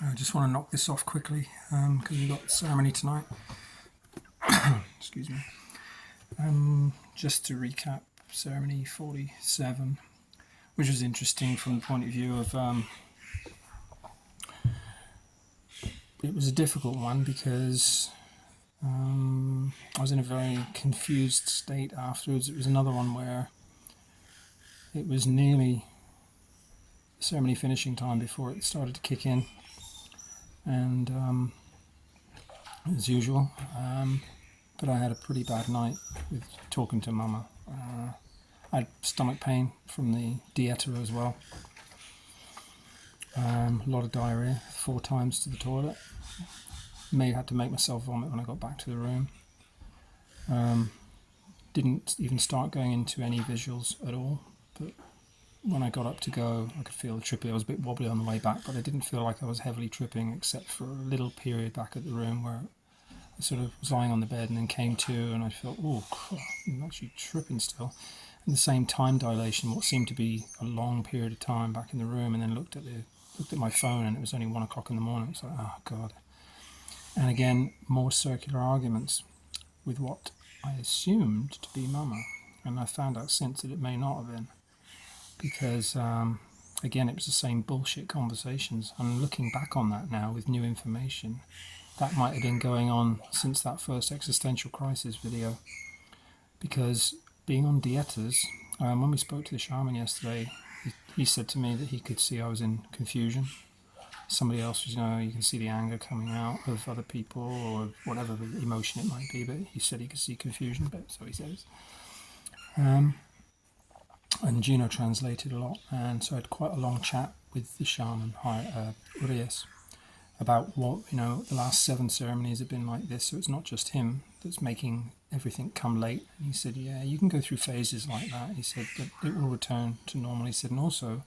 I just want to knock this off quickly because we've got the ceremony tonight. Excuse me. Just to recap, ceremony 47, which was interesting from the point of view of it was a difficult one because I was in a very confused state afterwards. It was another one where it was nearly ceremony finishing time before it started to kick in, and as usual, but I had a pretty bad night with talking to Mama. I had stomach pain from the dieta as well. A lot of diarrhea, 4 times to the toilet. Had to make myself vomit when I got back to the room. Didn't even start going into any visuals at all, but when I got up to go, I could feel trippy. I was a bit wobbly on the way back, but I didn't feel like I was heavily tripping, except for a little period back at the room where I sort of was lying on the bed and then came to, and I felt, oh, I'm actually tripping still. And the same time dilation, what seemed to be a long period of time back in the room, and then looked at my phone, and it was only 1 o'clock in the morning. It's like, oh God. And again, more circular arguments with what I assumed to be Mama, and I found out since that it may not have been, because again, it was the same bullshit conversations. And looking back on that now with new information, that might have been going on since that first existential crisis video, because being on dietas, when we spoke to the shaman yesterday, he said to me that he could see I was in confusion. Somebody else was, you can see the anger coming out of other people or whatever the emotion it might be, but he said he could see confusion, but so he says. And Gino translated a lot, and so I had quite a long chat with the shaman, Urias, about what, the last 7 ceremonies have been like this, so it's not just him that's making everything come late. And he said, yeah, you can go through phases like that. He said, but it will return to normal. He said, and also,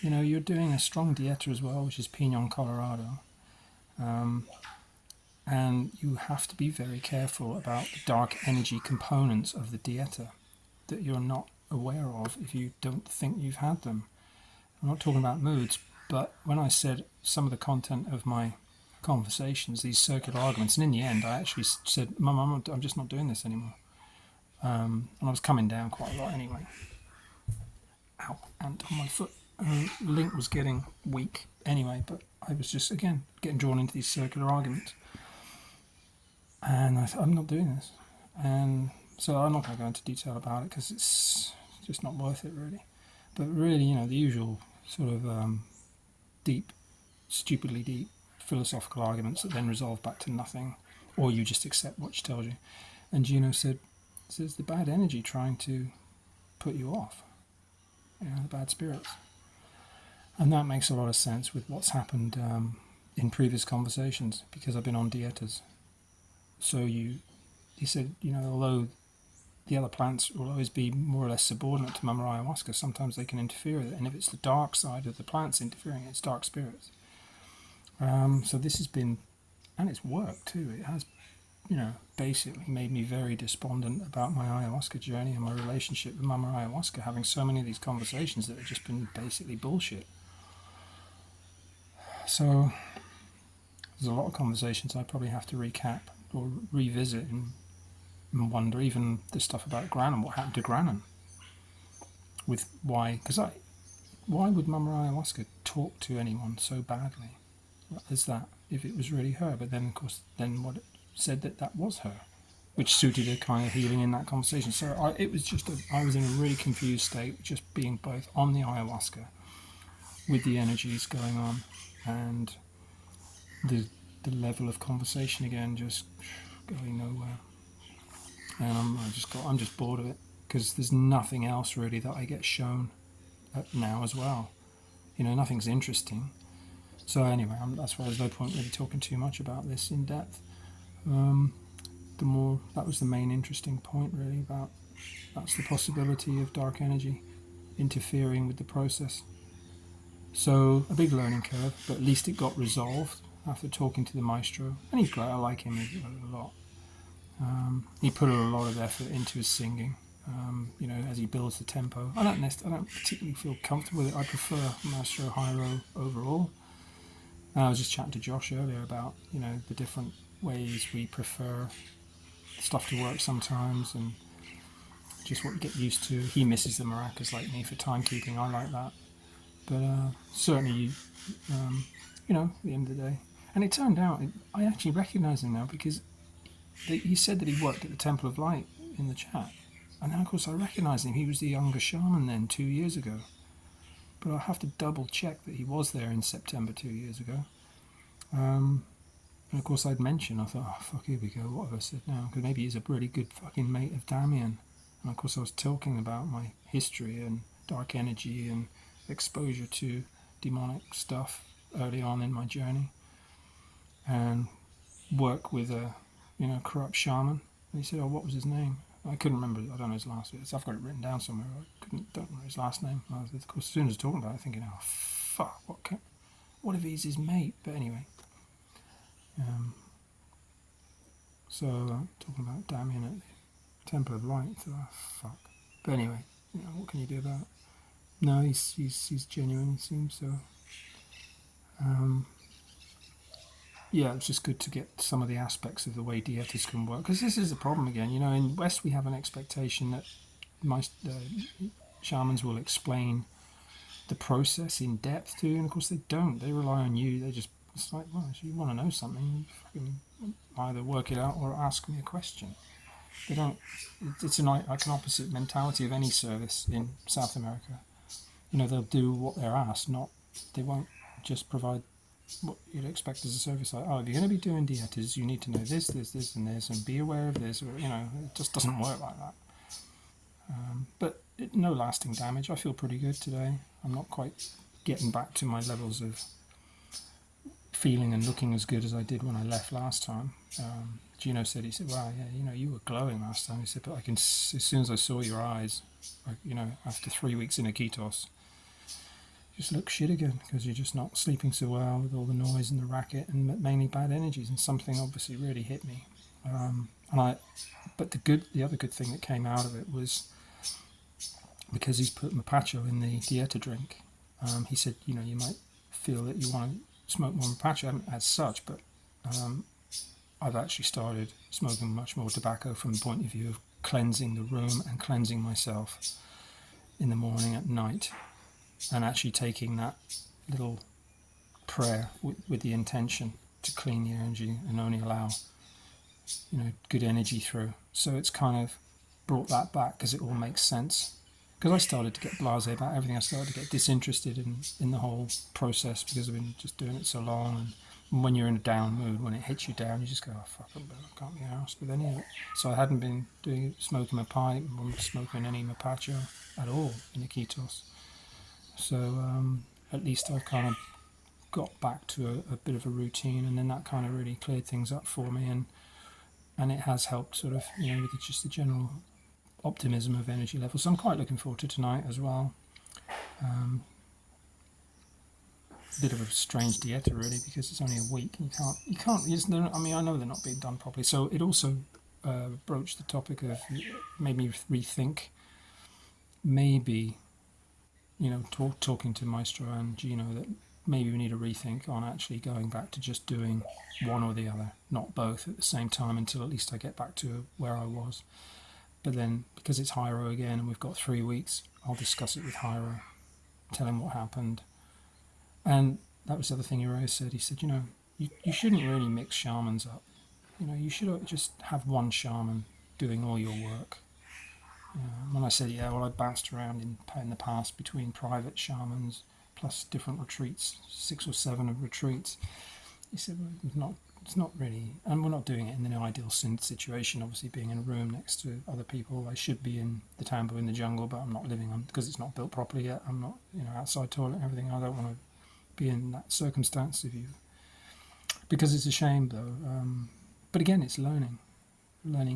you're doing a strong dieta as well, which is Pinon Colorado. And you have to be very careful about the dark energy components of the dieta that you're not aware of if you don't think you've had them. I'm not talking about moods, but when I said some of the content of my conversations, these circular arguments, and in the end I actually said, Mum, I'm just not doing this anymore. And I was coming down quite a lot anyway. Ow, and on my foot. The link was getting weak anyway, but I was just, again, getting drawn into these circular arguments. And I thought, I'm not doing this. And so I'm not going to go into detail about it because it's just not worth it, really. But really, the usual sort of stupidly deep philosophical arguments that then resolve back to nothing, or you just accept what she tells you. And Gino says the bad energy trying to put you off, the bad spirits. And that makes a lot of sense with what's happened in previous conversations, because I've been on dietas. So he said, although the other plants will always be more or less subordinate to Mama Ayahuasca, sometimes they can interfere with it. And if it's the dark side of the plants interfering, it's dark spirits. So this has been, and it's worked too. It has, basically made me very despondent about my ayahuasca journey and my relationship with Mama Ayahuasca, having so many of these conversations that have just been basically bullshit. So there's a lot of conversations I probably have to recap or revisit and wonder, even the stuff about Granin, what happened to Granin, with why would Mama Ayahuasca talk to anyone so badly as that if it was really her? But then, of course, what it said that was her, which suited a kind of healing in that conversation. So I was in a really confused state, just being both on the ayahuasca with the energies going on, and the level of conversation again just going nowhere. And I'm just bored of it, because there's nothing else really that I get shown now as well. Nothing's interesting. So anyway, that's why there's no point really talking too much about this in depth. That was the main interesting point really, that's the possibility of dark energy interfering with the process. So a big learning curve, but at least it got resolved after talking to the maestro, and he's great. I like him a lot. He put a lot of effort into his singing, as he builds the tempo. I don't particularly feel comfortable with it. I prefer Maestro Jairo overall. And I was just chatting to Josh earlier about, the different ways we prefer stuff to work sometimes, and just what you get used to. He misses the maracas like me for timekeeping. I like that. But certainly, at the end of the day. And it turned out, I actually recognise him now because he said that he worked at the Temple of Light in the chat. And then, of course, I recognised him. He was the younger shaman then, 2 years ago. But I'll have to double check that he was there in September 2 years ago. And of course, I'd mentioned, I thought, oh, fuck, here we go. What have I said now? Because maybe he's a really good fucking mate of Damien. And of course, I was talking about my history and dark energy and exposure to demonic stuff early on in my journey, and work with a corrupt shaman. And he said, oh, what was his name? I couldn't remember. I don't know his last name. I've got it written down somewhere. Don't remember his last name. I was, of course, as soon as I was talking about it, thinking, oh fuck, what if he's his mate? But anyway, so talking about Damien at the Temple of Light. So, oh, fuck. But anyway, what can you do about it? No, he's genuine. He seems so. Yeah, it's just good to get some of the aspects of the way dietas can work, because this is the problem again. In West we have an expectation that my shamans will explain the process in depth too, and of course they don't. They rely on you. It's like, well, if you want to know something, you either work it out or ask me a question. They don't. It's like an opposite mentality of any service in South America. They'll do what they're asked, they won't just provide what you'd expect as a service. Like, oh, if you're going to be doing dietas, you need to know this, and this, and be aware of this. Or, it just doesn't work like that. But no lasting damage. I feel pretty good today. I'm not quite getting back to my levels of feeling and looking as good as I did when I left last time. Gino said, well, yeah, you were glowing last time. He said, but as soon as I saw your eyes, after 3 weeks in Iquitos, just look shit again, because you're just not sleeping so well with all the noise and the racket and mainly bad energies, and something obviously really hit me. But the other good thing that came out of it was, because he's put mapacho in the dieta drink, he said, you might feel that you want to smoke more mapacho as such, but I've actually started smoking much more tobacco from the point of view of cleansing the room and cleansing myself in the morning, at night, and actually taking that little prayer with the intention to clean the energy and only allow good energy through. So it's kind of brought that back, because it all makes sense. Because I started to get blasé about everything. I started to get disinterested in the whole process, because I've been just doing it so long. And when you're in a down mood, when it hits you down, you just go, oh fuck, I can't be arsed with any of it. So I hadn't been smoking a pipe, or smoking any mapacho at all in Iquitos. So at least I've kind of got back to a bit of a routine, and then that kind of really cleared things up for me, and it has helped sort of, with just the general optimism of energy levels. So I'm quite looking forward to tonight as well. A bit of a strange dieta really, because it's only a week, and you can't. I know they're not being done properly. So it also broached the topic of, made me rethink, maybe, talking to Maestro and Gino, that maybe we need a rethink on actually going back to just doing one or the other, not both at the same time, until at least I get back to where I was. But then, because it's Hyro again and we've got 3 weeks, I'll discuss it with Hyro, tell him what happened. And that was the other thing he said. He said, you shouldn't really mix shamans up. You should just have one shaman doing all your work. When I said, I bounced around in the past between private shamans plus different retreats, 6 or 7 of retreats. He said, well, it's not really, and we're not doing it in the ideal situation, obviously being in a room next to other people. I should be in the tambo in the jungle, but I'm not living on, because it's not built properly yet. I'm not, outside toilet and everything. I don't want to be in that circumstance because it's a shame though. But again, it's learning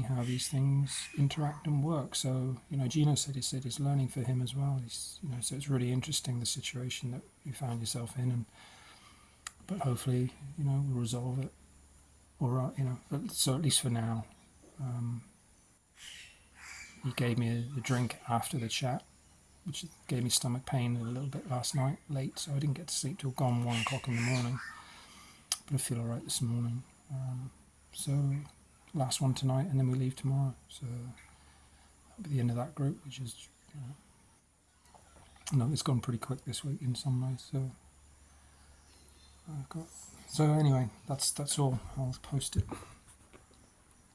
how these things interact and work. So, Gino said it's learning for him as well. So it's really interesting, the situation that you found yourself in, but hopefully, we'll resolve it. Or, so at least for now. He gave me a drink after the chat, which gave me stomach pain a little bit last night, late, so I didn't get to sleep till gone 1 o'clock in the morning. but I feel all right this morning. So last one tonight, and then we leave tomorrow. So that'll be the end of that group, which is, it's gone pretty quick this week in some ways. So I've got. So anyway, that's all. I'll post it.